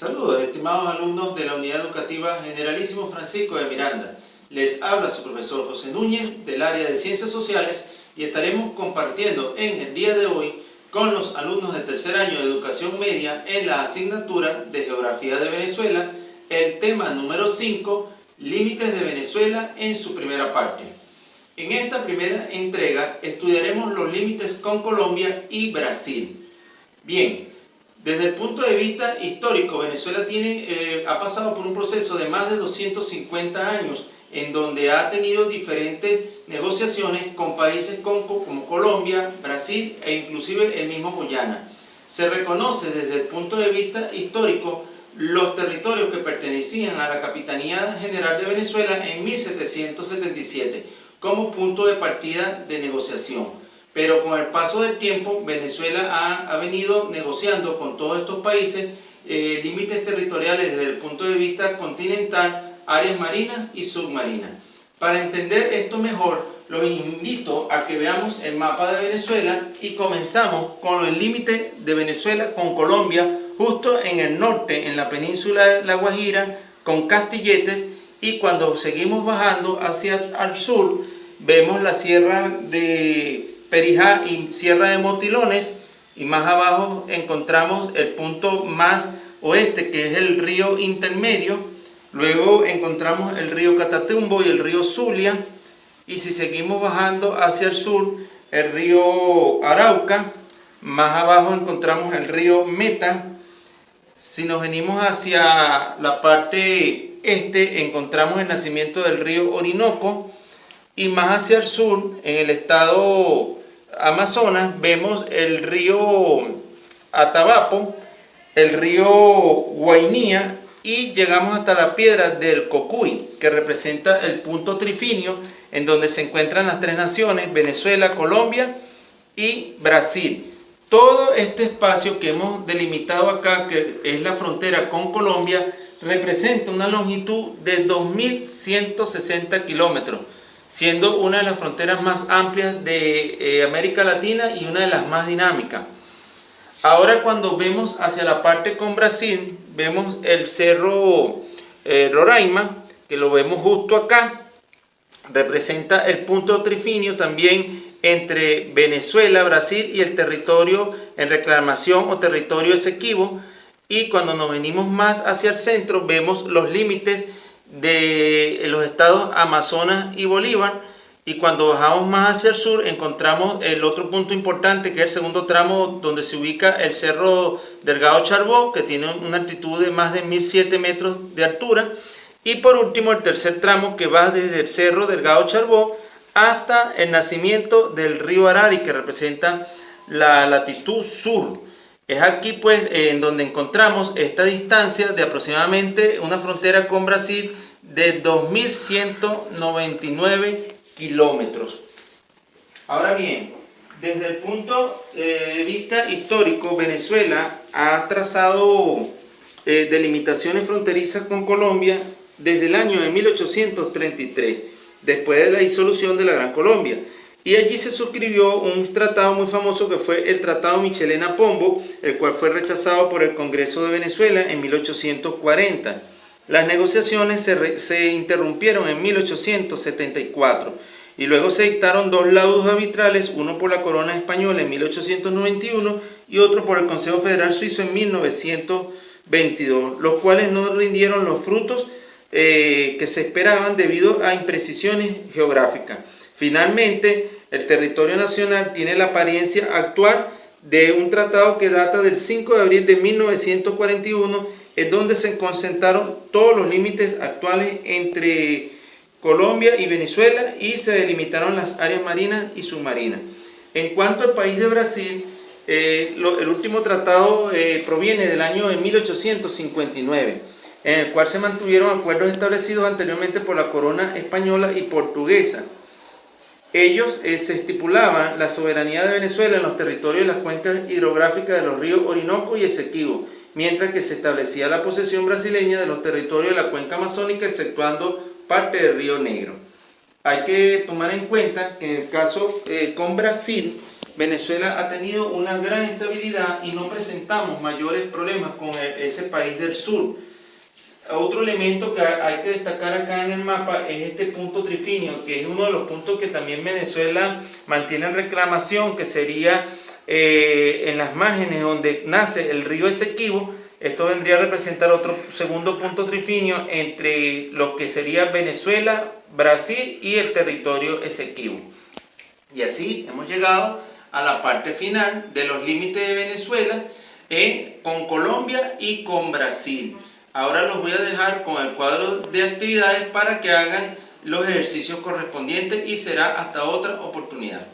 Saludos, estimados alumnos de la Unidad Educativa Generalísimo Francisco de Miranda. Les habla su profesor José Núñez del área de Ciencias Sociales y estaremos compartiendo en el día de hoy con los alumnos de tercer año de Educación Media en la asignatura de Geografía de Venezuela el tema número 5, Límites de Venezuela en su primera parte. En esta primera entrega estudiaremos los límites con Colombia y Brasil. Bien. Desde el punto de vista histórico, Venezuela ha pasado por un proceso de más de 250 años en donde ha tenido diferentes negociaciones con países como Colombia, Brasil e inclusive el mismo Guyana. Se reconoce desde el punto de vista histórico los territorios que pertenecían a la Capitanía General de Venezuela en 1777 como punto de partida de negociación. Pero con el paso del tiempo, Venezuela ha venido negociando con todos estos países límites territoriales desde el punto de vista continental, áreas marinas y submarinas. Para entender esto mejor, los invito a que veamos el mapa de Venezuela y comenzamos con el límite de Venezuela con Colombia, justo en el norte, en la península de La Guajira, con Castilletes, y cuando seguimos bajando hacia el sur, vemos la sierra de Perijá y Sierra de Motilones, y más abajo encontramos el punto más oeste, que es el río intermedio. Luego encontramos el río Catatumbo y el río Zulia, y si seguimos bajando hacia el sur, el río Arauca. Más abajo encontramos el río Meta. Si nos venimos hacia la parte este, encontramos el nacimiento del río Orinoco, y más hacia el sur, en el estado Amazonas, vemos el río Atabapo, el río Guainía, y llegamos hasta la piedra del Cocuy, que representa el punto trifinio en donde se encuentran las tres naciones, Venezuela, Colombia y Brasil. Todo este espacio que hemos delimitado acá, que es la frontera con Colombia, representa una longitud de 2.160 kilómetros, siendo una de las fronteras más amplias de América Latina y una de las más dinámicas. Ahora, cuando vemos hacia la parte con Brasil, vemos el cerro Roraima, que lo vemos justo acá. Representa el punto trifinio también entre Venezuela, Brasil y el territorio en reclamación o territorio Esequibo. Y cuando nos venimos más hacia el centro, vemos los límites de los estados Amazonas y Bolívar, y cuando bajamos más hacia el sur encontramos el otro punto importante, que es el segundo tramo donde se ubica el cerro Delgado Charbó, que tiene una altitud de más de 1.007 metros de altura, y por último el tercer tramo, que va desde el cerro Delgado Charbó hasta el nacimiento del río Arari, que representa la latitud sur. Es aquí pues en donde encontramos esta distancia de aproximadamente una frontera con Brasil de 2.199 kilómetros. Ahora bien, desde el punto de vista histórico, Venezuela ha trazado delimitaciones fronterizas con Colombia desde el año de 1833, después de la disolución de la Gran Colombia. Y allí se suscribió un tratado muy famoso que fue el Tratado Michelena-Pombo, el cual fue rechazado por el Congreso de Venezuela en 1840. Las negociaciones se interrumpieron en 1874 y luego se dictaron dos laudos arbitrales, uno por la Corona Española en 1891 y otro por el Consejo Federal Suizo en 1922, los cuales no rindieron los frutos que se esperaban debido a imprecisiones geográficas. Finalmente, el territorio nacional tiene la apariencia actual de un tratado que data del 5 de abril de 1941, en donde se concentraron todos los límites actuales entre Colombia y Venezuela y se delimitaron las áreas marinas y submarinas. En cuanto al país de Brasil, el último tratado proviene del año de 1859, en el cual se mantuvieron acuerdos establecidos anteriormente por la corona española y portuguesa. Ellos se estipulaban la soberanía de Venezuela en los territorios de las cuencas hidrográficas de los ríos Orinoco y Esequibo, mientras que se establecía la posesión brasileña de los territorios de la cuenca amazónica, exceptuando parte del río Negro. Hay que tomar en cuenta que en el caso con Brasil, Venezuela ha tenido una gran estabilidad y no presentamos mayores problemas con ese país del sur. Otro elemento que hay que destacar acá en el mapa es este punto trifinio, que es uno de los puntos que también Venezuela mantiene en reclamación, que sería en las márgenes donde nace el río Esequibo. Esto vendría a representar otro segundo punto trifinio entre lo que sería Venezuela, Brasil y el territorio Esequibo. Y así hemos llegado a la parte final de los límites de Venezuela con Colombia y con Brasil. Ahora los voy a dejar con el cuadro de actividades para que hagan los ejercicios correspondientes y será hasta otra oportunidad.